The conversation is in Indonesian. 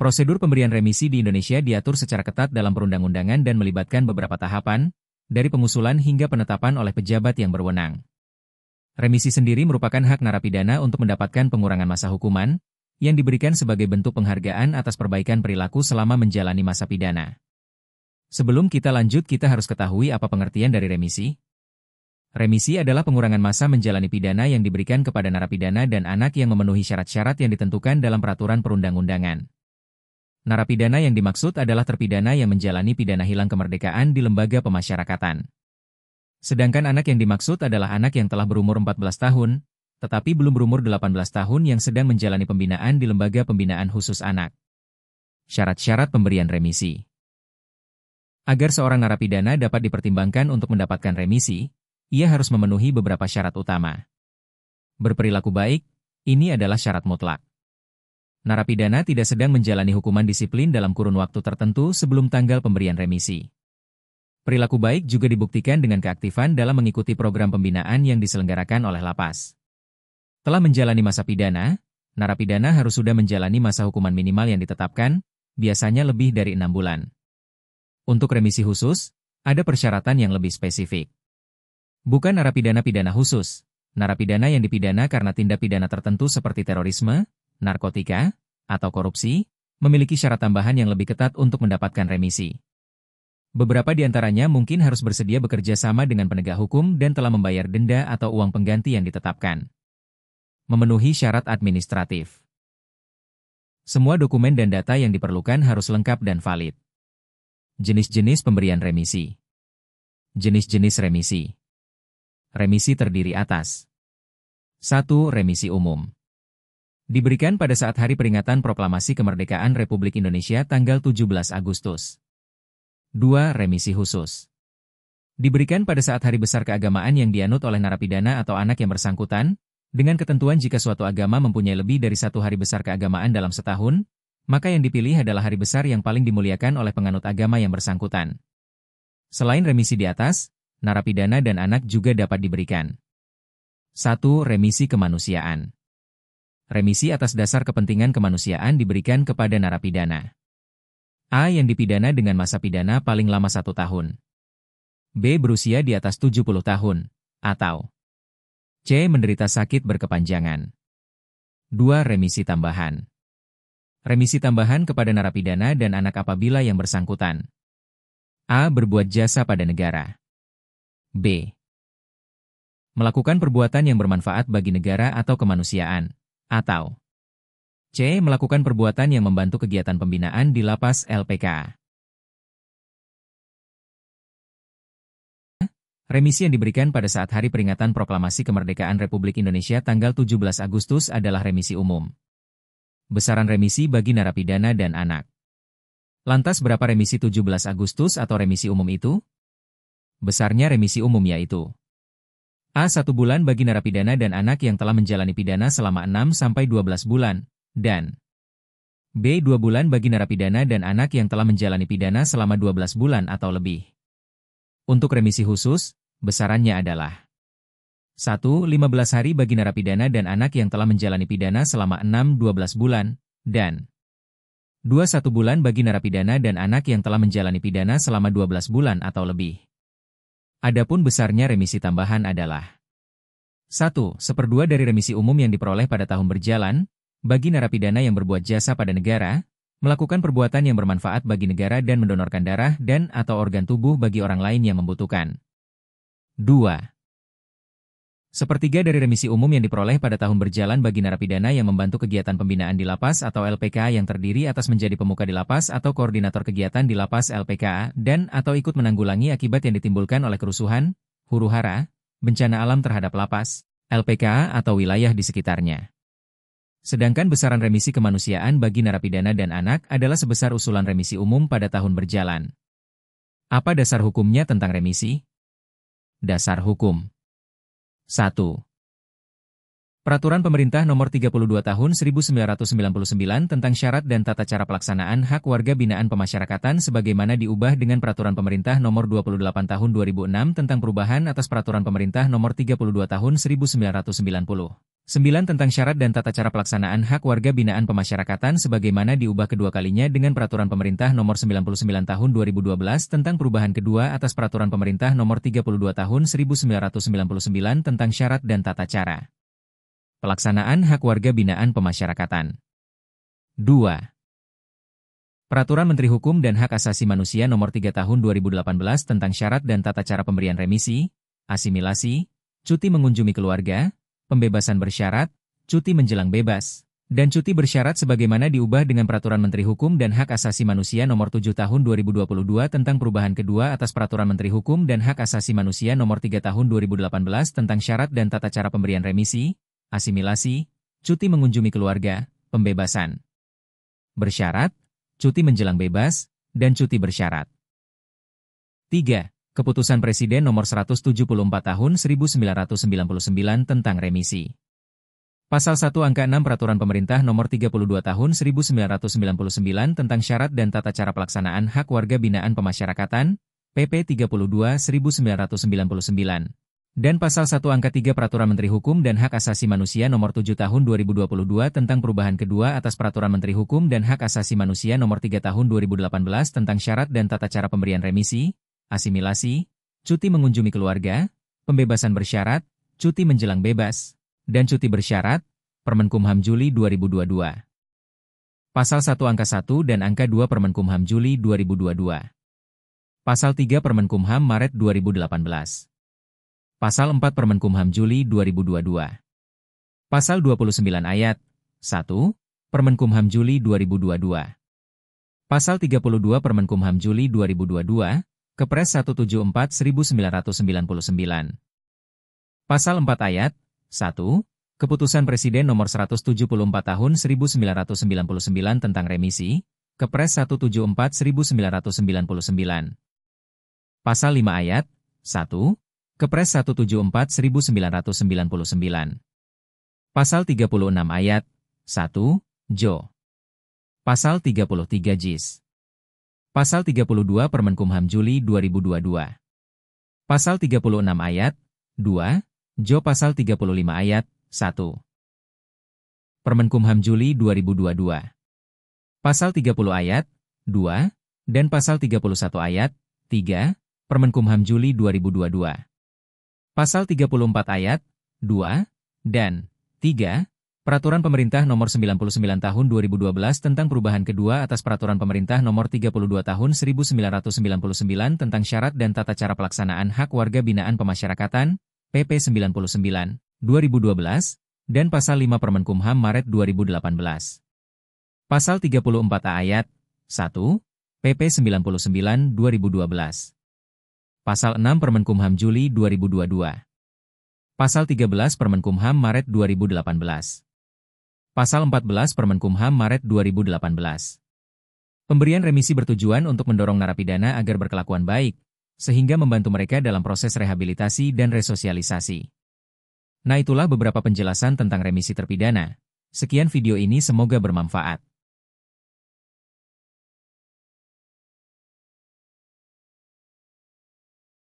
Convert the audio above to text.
Prosedur pemberian remisi di Indonesia diatur secara ketat dalam perundang-undangan dan melibatkan beberapa tahapan, dari pengusulan hingga penetapan oleh pejabat yang berwenang. Remisi sendiri merupakan hak narapidana untuk mendapatkan pengurangan masa hukuman, yang diberikan sebagai bentuk penghargaan atas perbaikan perilaku selama menjalani masa pidana. Sebelum kita lanjut, kita harus ketahui apa pengertian dari remisi. Remisi adalah pengurangan masa menjalani pidana yang diberikan kepada narapidana dan anak yang memenuhi syarat-syarat yang ditentukan dalam peraturan perundang-undangan. Narapidana yang dimaksud adalah terpidana yang menjalani pidana hilang kemerdekaan di lembaga pemasyarakatan. Sedangkan anak yang dimaksud adalah anak yang telah berumur 14 tahun, tetapi belum berumur 18 tahun yang sedang menjalani pembinaan di lembaga pembinaan khusus anak. Syarat-syarat pemberian remisi. Agar seorang narapidana dapat dipertimbangkan untuk mendapatkan remisi, ia harus memenuhi beberapa syarat utama. Berperilaku baik, ini adalah syarat mutlak. Narapidana tidak sedang menjalani hukuman disiplin dalam kurun waktu tertentu sebelum tanggal pemberian remisi. Perilaku baik juga dibuktikan dengan keaktifan dalam mengikuti program pembinaan yang diselenggarakan oleh lapas. Telah menjalani masa pidana, narapidana harus sudah menjalani masa hukuman minimal yang ditetapkan, biasanya lebih dari 6 bulan. Untuk remisi khusus, ada persyaratan yang lebih spesifik. Bukan narapidana pidana khusus, narapidana yang dipidana karena tindak pidana tertentu seperti terorisme, narkotika, atau korupsi, memiliki syarat tambahan yang lebih ketat untuk mendapatkan remisi. Beberapa di antaranya mungkin harus bersedia bekerja sama dengan penegak hukum dan telah membayar denda atau uang pengganti yang ditetapkan. Memenuhi syarat administratif. Semua dokumen dan data yang diperlukan harus lengkap dan valid. Jenis-jenis pemberian remisi. Jenis-jenis remisi. Remisi terdiri atas 1. Remisi umum. Diberikan pada saat Hari Peringatan Proklamasi Kemerdekaan Republik Indonesia tanggal 17 Agustus. 2. Remisi khusus. Diberikan pada saat hari besar keagamaan yang dianut oleh narapidana atau anak yang bersangkutan, dengan ketentuan jika suatu agama mempunyai lebih dari satu hari besar keagamaan dalam setahun, maka yang dipilih adalah hari besar yang paling dimuliakan oleh penganut agama yang bersangkutan. Selain remisi di atas, narapidana dan anak juga dapat diberikan. 1. Remisi kemanusiaan. Remisi atas dasar kepentingan kemanusiaan diberikan kepada narapidana. A. Yang dipidana dengan masa pidana paling lama 1 tahun. B. Berusia di atas 70 tahun. Atau C. Menderita sakit berkepanjangan. 2. Remisi tambahan. Remisi tambahan kepada narapidana dan anak apabila yang bersangkutan A. Berbuat jasa pada negara. B. Melakukan perbuatan yang bermanfaat bagi negara atau kemanusiaan. Atau C. Melakukan perbuatan yang membantu kegiatan pembinaan di lapas LPKA. Remisi yang diberikan pada saat Hari Peringatan Proklamasi Kemerdekaan Republik Indonesia tanggal 17 Agustus adalah remisi umum. Besaran remisi bagi narapidana dan anak. Lantas berapa remisi 17 Agustus atau remisi umum itu? Besarnya remisi umum yaitu A. 1 bulan bagi narapidana dan anak yang telah menjalani pidana selama 6-12 bulan, dan B. 2 bulan bagi narapidana dan anak yang telah menjalani pidana selama 12 bulan atau lebih. Untuk remisi khusus, besarannya adalah 1. 15 hari bagi narapidana dan anak yang telah menjalani pidana selama 6-12 bulan, dan 2. 1 bulan bagi narapidana dan anak yang telah menjalani pidana selama 12 bulan atau lebih. Adapun besarnya remisi tambahan adalah 1. 1/2 dari remisi umum yang diperoleh pada tahun berjalan, bagi narapidana yang berbuat jasa pada negara, melakukan perbuatan yang bermanfaat bagi negara dan mendonorkan darah dan atau organ tubuh bagi orang lain yang membutuhkan. 2. 1/3 dari remisi umum yang diperoleh pada tahun berjalan bagi narapidana yang membantu kegiatan pembinaan di lapas atau LPKA yang terdiri atas menjadi pemuka di lapas atau koordinator kegiatan di lapas LPKA dan atau ikut menanggulangi akibat yang ditimbulkan oleh kerusuhan, huru-hara, bencana alam terhadap lapas, LPKA atau wilayah di sekitarnya. Sedangkan besaran remisi kemanusiaan bagi narapidana dan anak adalah sebesar usulan remisi umum pada tahun berjalan. Apa dasar hukumnya tentang remisi? Dasar hukum 1. Peraturan Pemerintah Nomor 32 Tahun 1999 tentang syarat dan tata cara pelaksanaan hak warga binaan pemasyarakatan sebagaimana diubah dengan Peraturan Pemerintah Nomor 28 Tahun 2006 tentang perubahan atas Peraturan Pemerintah Nomor 32 Tahun 1990. 9 tentang syarat dan tata cara pelaksanaan hak warga binaan pemasyarakatan sebagaimana diubah kedua kalinya dengan Peraturan Pemerintah Nomor 99 Tahun 2012 tentang perubahan kedua atas Peraturan Pemerintah Nomor 32 Tahun 1999 tentang syarat dan tata cara pelaksanaan hak warga binaan pemasyarakatan. 2. Peraturan Menteri Hukum dan Hak Asasi Manusia Nomor 3 Tahun 2018 tentang syarat dan tata cara pemberian remisi, asimilasi, cuti mengunjungi keluarga, pembebasan bersyarat, cuti menjelang bebas, dan cuti bersyarat sebagaimana diubah dengan Peraturan Menteri Hukum dan Hak Asasi Manusia Nomor 7 Tahun 2022 tentang perubahan kedua atas Peraturan Menteri Hukum dan Hak Asasi Manusia Nomor 3 Tahun 2018 tentang syarat dan tata cara pemberian remisi, asimilasi, cuti mengunjungi keluarga, pembebasan bersyarat, cuti menjelang bebas, dan cuti bersyarat. 3. Keputusan Presiden Nomor 174 Tahun 1999 tentang remisi. Pasal 1 Angka 6 Peraturan Pemerintah Nomor 32 Tahun 1999 tentang syarat dan tata cara pelaksanaan hak warga binaan pemasyarakatan, PP 32/1999. Dan Pasal 1 Angka 3 Peraturan Menteri Hukum dan Hak Asasi Manusia Nomor 7 Tahun 2022 tentang perubahan kedua atas Peraturan Menteri Hukum dan Hak Asasi Manusia Nomor 3 Tahun 2018 tentang syarat dan tata cara pemberian remisi, asimilasi, cuti mengunjungi keluarga, pembebasan bersyarat, cuti menjelang bebas, dan cuti bersyarat, Permenkumham Juli 2022. Pasal 1 Angka 1 dan Angka 2 Permenkumham Juli 2022. Pasal 3 Permenkumham Maret 2018. Pasal 4 Permenkumham Juli 2022. Pasal 29 Ayat 1 Permenkumham Juli 2022. Pasal 32 Permenkumham Juli 2022, Kepres 174/1999. Pasal 4 Ayat 1 Keputusan Presiden Nomor 174 Tahun 1999 tentang remisi, Kepres 174/1999. Pasal 5 Ayat 1 Kepres 174/1999. Pasal 36 Ayat 1 Jo. Pasal 33 JIS. Pasal 32 Permenkumham Juli 2022. Pasal 36 Ayat 2 Jo. Pasal 35 Ayat 1 Permenkumham Juli 2022. Pasal 30 Ayat 2 dan Pasal 31 Ayat 3 Permenkumham Juli 2022. Pasal 34 Ayat 2 dan 3 Peraturan Pemerintah Nomor 99 Tahun 2012 tentang perubahan kedua atas Peraturan Pemerintah Nomor 32 Tahun 1999 tentang syarat dan tata cara pelaksanaan hak warga binaan pemasyarakatan, PP 99, 2012, dan Pasal 5 Permenkumham Maret 2018. Pasal 34A Ayat 1, PP 99, 2012. Pasal 6 Permenkumham Juli 2022. Pasal 13 Permenkumham Maret 2018. Pasal 14 Permenkumham Maret 2018. Pemberian remisi bertujuan untuk mendorong narapidana agar berkelakuan baik, sehingga membantu mereka dalam proses rehabilitasi dan resosialisasi. Nah, itulah beberapa penjelasan tentang remisi terpidana. Sekian video ini, semoga bermanfaat.